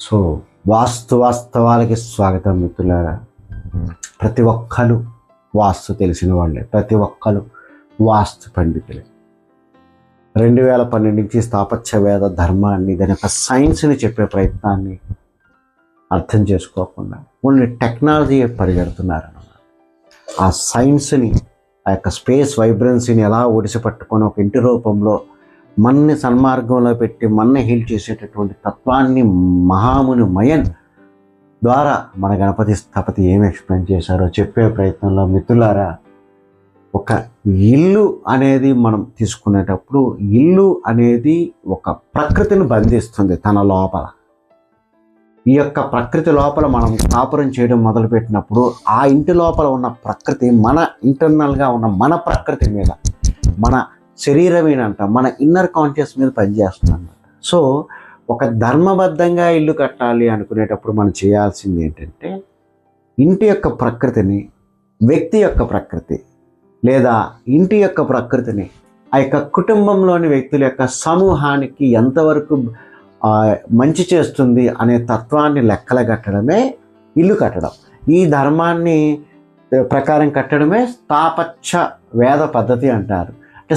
So వాస్తవాలకి స్వాగతం మిత్రులారా. ప్రతి ఒక్కరు వాస్తు తెలిసిన వాళ్ళే, ప్రతి ఒక్కరు వాస్తు పండితులే. 2012 నుంచి స్థాపత్య వేద ధర్మాన్ని, దాని యొక్క సైన్స్ని చెప్పే ప్రయత్నాన్ని అర్థం చేసుకోకుండా ఓన్లీ టెక్నాలజీ పరిగెడుతున్నారన్నమాట. ఆ సైన్స్ని, ఆ యొక్క స్పేస్ వైబ్రెన్సీని ఎలా ఒడిసిపట్టుకొని ఒక ఇంటి రూపంలో మన్ని సన్మార్గంలో పెట్టి మన్ని హీల్ చేసేటటువంటి తత్వాన్ని మహాముని మయన్ ద్వారా మన గణపతి స్థపతి ఏమి ఎక్స్ప్లెయిన్ చేశారో చెప్పే ప్రయత్నంలో మిత్రులారా, ఒక ఇల్లు అనేది మనం తీసుకునేటప్పుడు ఇల్లు అనేది ఒక ప్రకృతిని బంధిస్తుంది తన లోపల. ఈ యొక్క ప్రకృతి లోపల మనం కాపురం చేయడం మొదలుపెట్టినప్పుడు ఆ ఇంటి లోపల ఉన్న ప్రకృతి మన ఇంటర్నల్గా ఉన్న మన ప్రకృతి మీద, మన శరీరమేనంట, మన ఇన్నర్ కాన్షియస్ మీద పనిచేస్తుంది అన్నమాట. సో ఒక ధర్మబద్ధంగా ఇల్లు కట్టాలి అనుకునేటప్పుడు మనం చేయాల్సింది ఏంటంటే, ఇంటి యొక్క ప్రకృతిని, వ్యక్తి యొక్క ప్రకృతి లేదా ఇంటి యొక్క ప్రకృతిని ఆ యొక్క కుటుంబంలోని వ్యక్తుల యొక్క సమూహానికి ఎంతవరకు మంచి చేస్తుంది అనే తత్వాన్ని లెక్కలగట్టడమే ఇల్లు కట్టడం. ఈ ధర్మాన్ని ప్రకారం కట్టడమే స్థాపత్య వేద పద్ధతి అంటారు. అంటే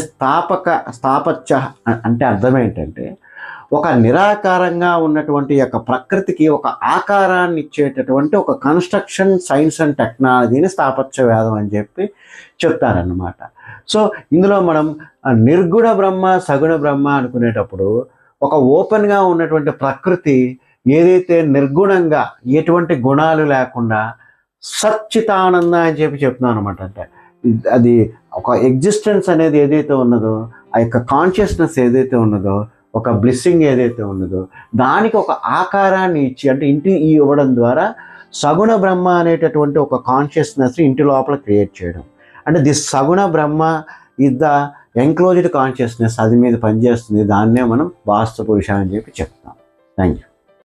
స్థాపత్య అంటే అర్థం ఏంటంటే, ఒక నిరాకారంగా ఉన్నటువంటి యొక్క ప్రకృతికి ఒక ఆకారాన్ని ఇచ్చేటటువంటి ఒక కన్స్ట్రక్షన్ సైన్స్ అండ్ టెక్నాలజీని స్థాపత్య వేదం అని చెప్పి చెప్తారన్నమాట. సో ఇందులో మనం నిర్గుణ బ్రహ్మ, సగుణ బ్రహ్మ అనుకునేటప్పుడు ఒక ఓపెన్గా ఉన్నటువంటి ప్రకృతి ఏదైతే నిర్గుణంగా ఎటువంటి గుణాలు లేకుండా సచ్చితానంద అని చెప్పి చెప్తున్నాను అనమాట. అంటే అది ఒక ఎగ్జిస్టెన్స్ అనేది ఏదైతే ఉన్నదో, ఆ యొక్క కాన్షియస్నెస్ ఏదైతే ఉన్నదో, ఒక బ్లెస్సింగ్ ఏదైతే ఉన్నదో దానికి ఒక ఆకారాన్ని ఇచ్చి, అంటే ఇంటి ఇవ్వడం ద్వారా సగుణ బ్రహ్మ అనేటటువంటి ఒక కాన్షియస్నెస్ ఇంటి లోపల క్రియేట్ చేయడం. అంటే దిస్ సగుణ బ్రహ్మ ఇస్ ద ఎంక్లోజ్డ్ కాన్షియస్నెస్, అది మీద పనిచేస్తుంది. దాన్నే మనం వాస్తు పురుష అని చెప్పి చెప్తాం. Thank you.